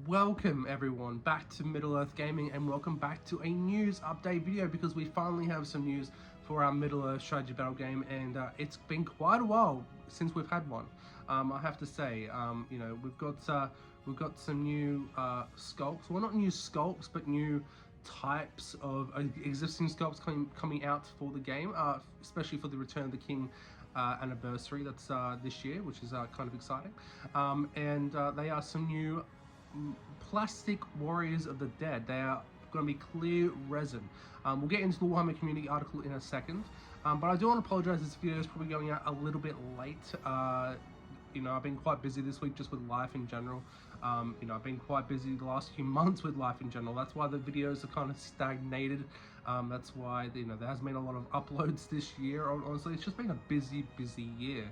Welcome everyone back to Middle-earth Gaming, and welcome back to a news update video, because we finally have some news for our Middle-earth strategy battle game, and it's been quite a while since we've had one. I have to say, you know, we've got some new sculpts. Well, not new sculpts, but new types of existing sculpts coming out for the game, especially for the Return of the King anniversary that's this year, which is kind of exciting. And they are some new plastic warriors of the dead. They are going to be clear resin. We'll get into the Warhammer community article in a second, but I do want to apologize. This video is probably going out a little bit late. You know, I've been quite busy this week just with life in general. You know, I've been quite busy the last few months with life in general. That's why the videos are kind of stagnated. That's why, you know, there hasn't been a lot of uploads this year. Honestly, it's just been a busy year.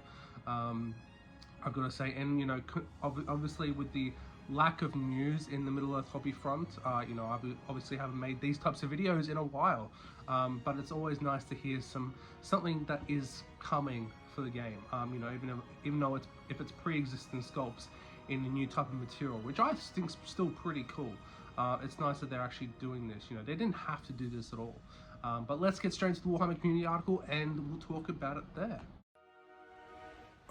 I've got to say, and you know, obviously with the lack of news in the Middle-earth hobby front, you know, I obviously haven't made these types of videos in a while, but it's always nice to hear something that is coming for the game. You know, even though if it's pre-existing sculpts in a new type of material, which I think is still pretty cool. It's nice that they're actually doing this. You know, they didn't have to do this at all. But let's get straight into the Warhammer community article, and we'll talk about it there.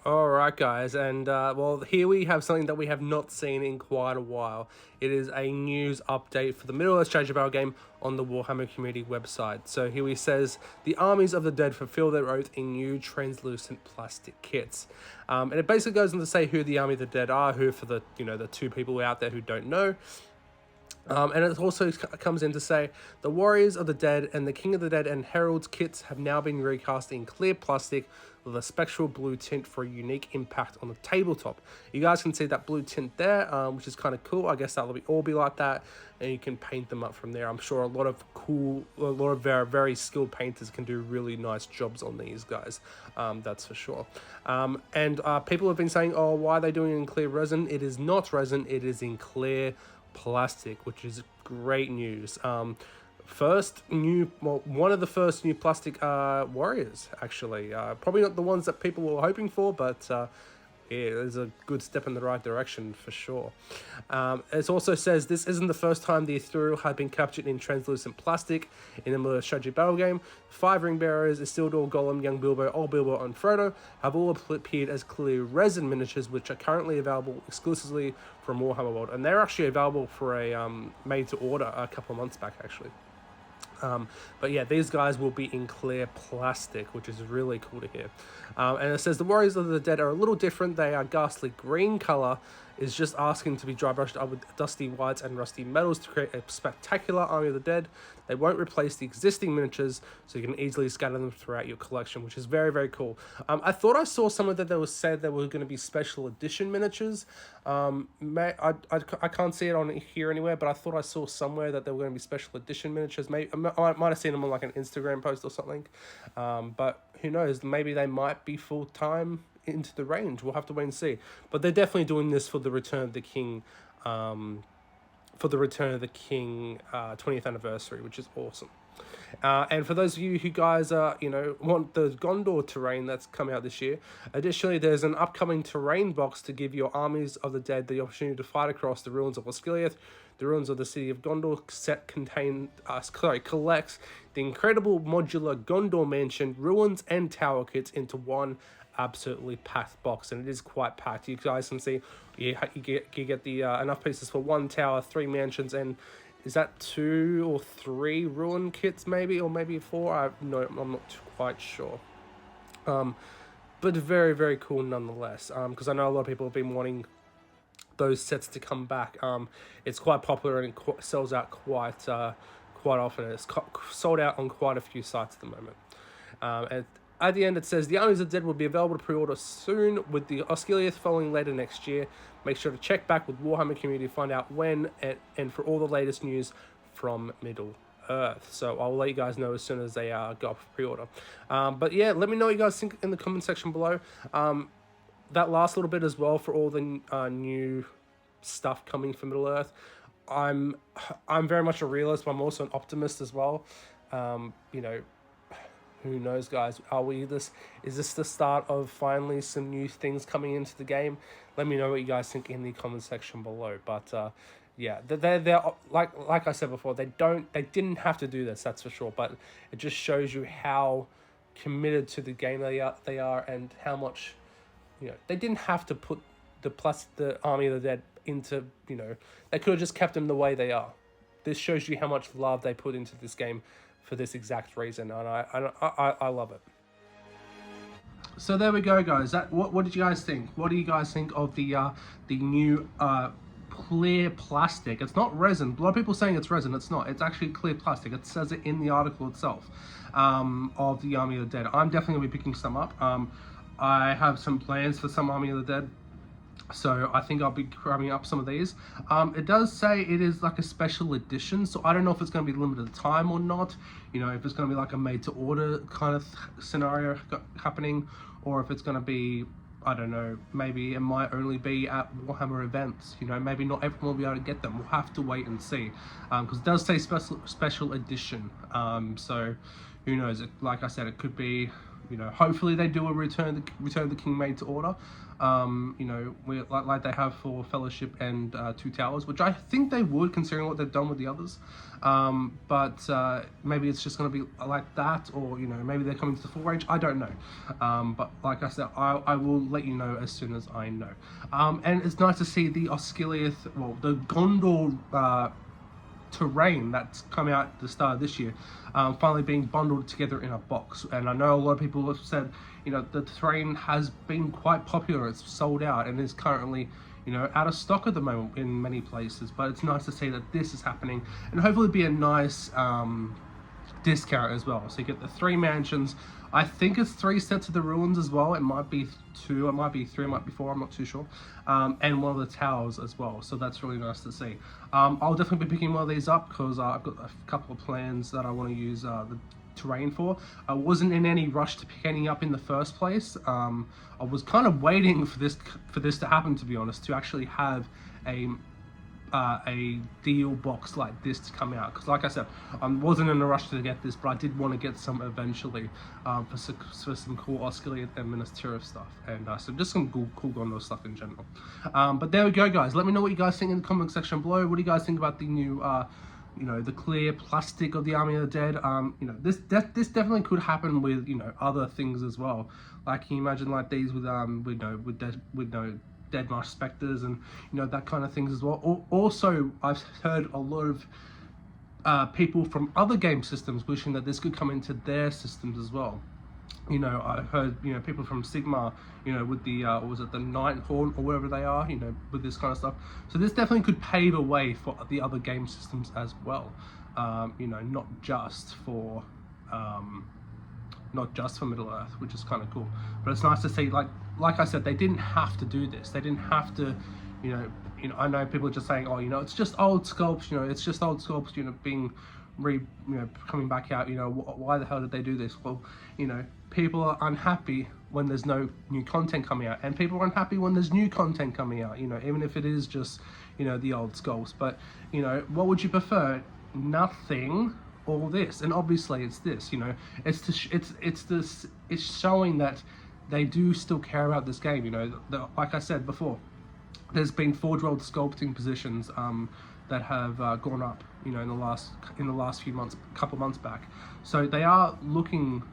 Alright guys, and well, here we have something that we have not seen in quite a while. It is a news update for the Middle-earth strategy battle game on the Warhammer community website. So here he says, the armies of the dead fulfill their oath in new translucent plastic kits. And it basically goes on to say who the army of the dead are, who, for the, you know, the two people out there who don't know. And it also comes in to say, the Warriors of the Dead and the King of the Dead and Herald's kits have now been recast in clear plastic with a spectral blue tint for a unique impact on the tabletop. You guys can see that blue tint there, which is kind of cool. I guess that'll all be like that, and you can paint them up from there. I'm sure a lot of very skilled painters can do really nice jobs on these guys. That's for sure. And people have been saying, oh, why are they doing it in clear resin? It is not resin, it is in clear plastic, which is great news. One of the first new plastic warriors, actually. Probably not the ones that people were hoping for, but yeah, it's a good step in the right direction for sure. It also says this isn't the first time the ethereal had been captured in translucent plastic in a Middle-earth strategy battle game. 5 ring bearers, Isildur, Gollum, young Bilbo, old Bilbo, and Frodo have all appeared as clear resin miniatures, which are currently available exclusively from Warhammer World, and they're actually available for a made to order a couple of months back actually. But yeah, these guys will be in clear plastic, which is really cool to hear. And it says the Warriors of the Dead are a little different. They are ghastly green color, is just asking to be dry brushed up with dusty whites and rusty metals to create a spectacular army of the dead. They won't replace the existing miniatures, so you can easily scatter them throughout your collection, which is very cool. I thought I saw somewhere that said there were going to be special edition miniatures. I can't see it on here anywhere, but I thought I saw somewhere that there were going to be special edition miniatures. Maybe I might have seen them on like an Instagram post or something. But who knows? Maybe they might be full-time into the range. We'll have to wait and see. But they're definitely doing this for the Return of the King, 20th anniversary, which is awesome. And for those of you who guys you know, want the Gondor terrain that's come out this year, additionally there's an upcoming terrain box to give your armies of the dead the opportunity to fight across the ruins of Osgiliath. The ruins of the city of Gondor set collects the incredible modular Gondor mansion, ruins and tower kits into one absolutely packed box, and it is quite packed. You guys can see you get the enough pieces for 1 tower, 3 mansions, and is that 2 or 3 ruin kits maybe, or maybe 4? I'm not quite sure. But very cool nonetheless, because I know a lot of people have been wanting those sets to come back. It's quite popular, and it sells out quite often. It's sold out on quite a few sites at the moment. And at the end, it says, the Armies of the Dead will be available to pre-order soon, with the Osgiliath following later next year. Make sure to check back with Warhammer community to find out when and for all the latest news from Middle-earth. So I'll let you guys know as soon as they go up for pre-order. But yeah, let me know what you guys think in the comment section below. That last little bit as well, for all the new stuff coming from Middle-earth. I'm very much a realist, but I'm also an optimist as well. You know, who knows, guys? Is this the start of finally some new things coming into the game? Let me know what you guys think in the comment section below. But yeah, they're like I said before, they didn't have to do this, that's for sure. But it just shows you how committed to the game they are, and how much, they didn't have to put the Army of the Dead into, they could have just kept them the way they are. This shows you how much love they put into this game for this exact reason, and I love it. So there we go, guys. What did you guys think? What do you guys think of the new clear plastic? It's not resin. A lot of people saying it's resin. It's not. It's actually clear plastic. It says it in the article itself, of the Army of the Dead. I'm definitely gonna be picking some up. I have some plans for some Army of the Dead, so I think I'll be grabbing up some of these. It does say it is like a special edition, so I don't know if it's going to be limited time or not. If it's going to be like a made-to-order kind of scenario happening, or if it's going to be, I don't know, maybe it might only be at Warhammer events. Maybe not everyone will be able to get them. We'll have to wait and see, because it does say special edition. So who knows? Like I said, it could be. Hopefully they do a Return of the King made to order. Like they have for Fellowship and Two Towers, which I think they would, considering what they've done with the others. But maybe it's just going to be like that, or maybe they're coming to the full range. I don't know. But like I said, I will let you know as soon as I know. And it's nice to see the Osgiliath, well, the Gondor terrain that's come out at the start of this year, finally being bundled together in a box. And I know a lot of people have said, the terrain has been quite popular. It's sold out and is currently, out of stock at the moment in many places. But it's nice to see that this is happening, and hopefully be a nice discount as well. So you get the 3 mansions. I think it's 3 sets of the ruins as well. It might be 2, it might be 3, it might be 4, I'm not too sure. And one of the towers as well, so that's really nice to see. I'll definitely be picking one of these up, because I've got a couple of plans that I want to use the terrain for. I wasn't in any rush to pick any up in the first place. I was kind of waiting for this to happen, to be honest, to actually have a deal box like this to come out, because like I said, I wasn't in a rush to get this, but I did want to get some eventually, for some cool Osgiliath and Minas Tirith stuff, and so just some cool Gondor stuff in general. But there we go, guys. Let me know what you guys think in the comment section below. What do you guys think about the new the clear plastic of the Army of the Dead? This definitely could happen with other things as well. Like, can you imagine like these with Deadmarsh Spectres and that kind of things as well. Also, I've heard a lot of people from other game systems wishing that this could come into their systems as well. I've heard people from Sigmar, with the was it the Nighthorn or wherever they are, with this kind of stuff. So this definitely could pave a way for the other game systems as well. Not just for Middle Earth, which is kind of cool. But it's nice to see, like I said, they didn't have to do this. They didn't have to, I know people are just saying, oh, it's just old sculpts, it's just old sculpts, being coming back out. Why the hell did they do this? Well, people are unhappy when there's no new content coming out, and people are unhappy when there's new content coming out, even if it is just, the old sculpts. But, what would you prefer? Nothing, or this? And obviously it's this, it's showing that they do still care about this game. Like I said before, there's been Forge World sculpting positions that have gone up, in the last few months, couple months back. So they are looking,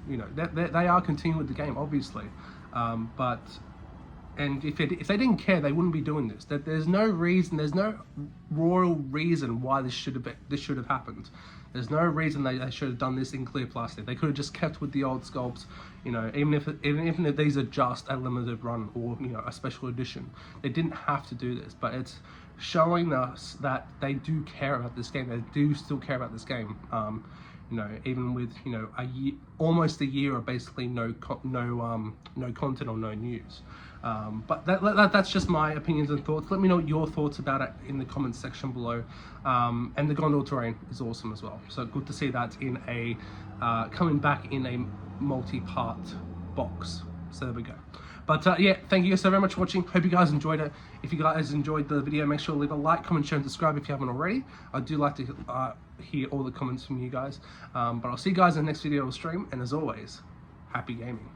they are continuing with the game, obviously. And if they didn't care, they wouldn't be doing this. There's no reason, there's no royal reason why this should have happened. There's no reason they should have done this in clear plastic. They could have just kept with the old sculpts, even if these are just a limited run or a special edition. They didn't have to do this, but it's showing us that they do care about this game. They do still care about this game. Even with almost a year of basically no content or no news. But that's just my opinions and thoughts. Let me know what your thoughts about it in the comments section below. And the Gondor terrain is awesome as well. So good to see that in a coming back in a multi-part box. So there we go. But yeah, thank you guys so very much for watching. Hope you guys enjoyed it. If you guys enjoyed the video, make sure to leave a like, comment, share, and subscribe if you haven't already. I do like to hear all the comments from you guys. But I'll see you guys in the next video or stream. And as always, happy gaming.